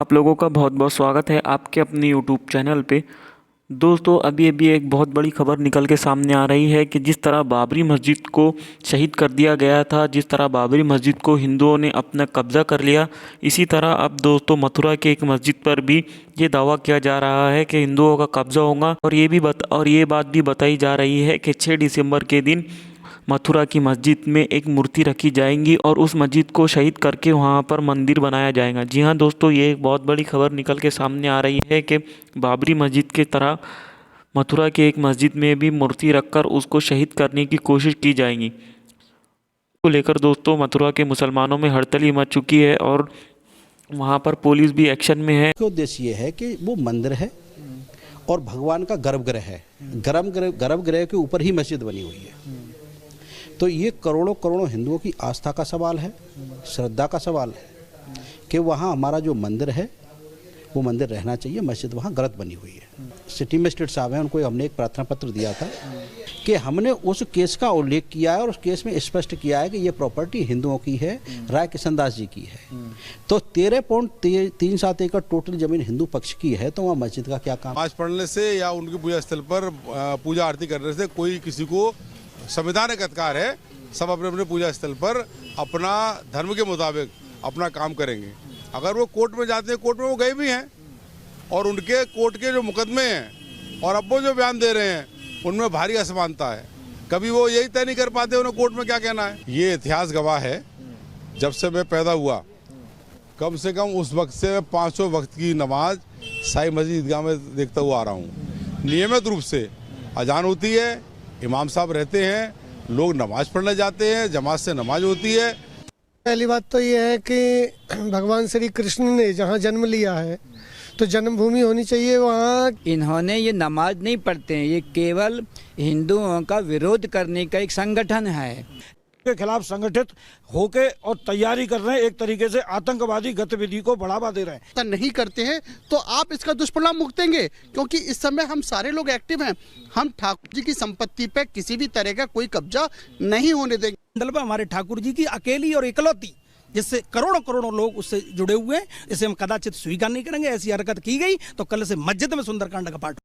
आप लोगों का बहुत बहुत स्वागत है आपके अपने YouTube चैनल पे। दोस्तों अभी अभी एक बहुत बड़ी खबर निकल के सामने आ रही है कि जिस तरह बाबरी मस्जिद को शहीद कर दिया गया था, जिस तरह बाबरी मस्जिद को हिंदुओं ने अपना कब्ज़ा कर लिया, इसी तरह अब दोस्तों मथुरा के एक मस्जिद पर भी ये दावा किया जा रहा है कि हिंदुओं का कब्ज़ा होगा। और ये बात भी बताई जा रही है कि 6 दिसंबर के दिन मथुरा की मस्जिद में एक मूर्ति रखी जाएंगी और उस मस्जिद को शहीद करके वहाँ पर मंदिर बनाया जाएगा। जी हाँ दोस्तों, ये एक बहुत बड़ी खबर निकल के सामने आ रही है कि बाबरी मस्जिद की तरह मथुरा के एक मस्जिद में भी मूर्ति रखकर उसको शहीद करने की कोशिश की जाएगी। को लेकर दोस्तों मथुरा के मुसलमानों में हड़ताली मच चुकी है और वहाँ पर पुलिस भी एक्शन में है। उद्देश्य ये है कि वो मंदिर है और भगवान का गर्भगृह है। गर्भगृह के ऊपर ही मस्जिद बनी हुई है। तो ये करोड़ों करोड़ों हिंदुओं की आस्था का सवाल है, श्रद्धा का सवाल है कि वहाँ हमारा जो मंदिर है वो मंदिर रहना चाहिए। मस्जिद वहाँ गलत बनी हुई है। सिटी मजिस्ट्रेट साहब हैं, उनको हमने एक प्रार्थना पत्र दिया था कि हमने उस केस का उल्लेख किया है और उस केस में स्पष्ट किया है कि ये प्रॉपर्टी हिंदुओं की है, राय किशन दास जी की है। तो 13.37 एकड़ टोटल जमीन हिंदू पक्ष की है, तो वहाँ मस्जिद का क्या काम। नमाज पढ़ने से या उनकी पूजा स्थल पर पूजा आरती करने से कोई किसी को संवैधानिक अधिकार है। सब अपने अपने पूजा स्थल पर अपना धर्म के मुताबिक अपना काम करेंगे। अगर वो कोर्ट में जाते हैं, कोर्ट में वो गए भी हैं और उनके कोर्ट के जो मुकदमे हैं और अब वो जो बयान दे रहे हैं उनमें भारी असमानता है। कभी वो यही तय नहीं कर पाते उन्हें कोर्ट में क्या कहना है। ये इतिहास गवाह है, जब से मैं पैदा हुआ कम से कम उस वक्त से 500 वक्त की नमाज साई मस्जिद ईदगाह में देखता हुआ आ रहा हूँ। नियमित रूप से अजान होती है, इमाम साहब रहते हैं, लोग नमाज पढ़ने जाते हैं, जमात से नमाज होती है। पहली बात तो ये है कि भगवान श्री कृष्ण ने जहाँ जन्म लिया है तो जन्मभूमि होनी चाहिए वहाँ। इन्होंने ये नमाज नहीं पढ़ते हैं, ये केवल हिंदुओं का विरोध करने का एक संगठन है के खिलाफ संगठित होके और तैयारी कर रहे हैं। एक तरीके से आतंकवादी गतिविधि को बढ़ावा दे रहे हैं। नहीं करते हैं तो आप इसका दुष्परिणाम भुगतेंगे, क्योंकि इस समय हम सारे लोग एक्टिव हैं। हम ठाकुर जी की संपत्ति पे किसी भी तरह का कोई कब्जा नहीं होने देंगे। मंडल पर हमारे ठाकुर जी की अकेली और इकलौती, जिससे करोड़ों करोड़ों लोग उससे जुड़े हुए हैं, इसे हम कदाचित स्वीकार नहीं करेंगे। ऐसी हरकत की गई तो कल से मस्जिद में सुंदरकांड का पाठ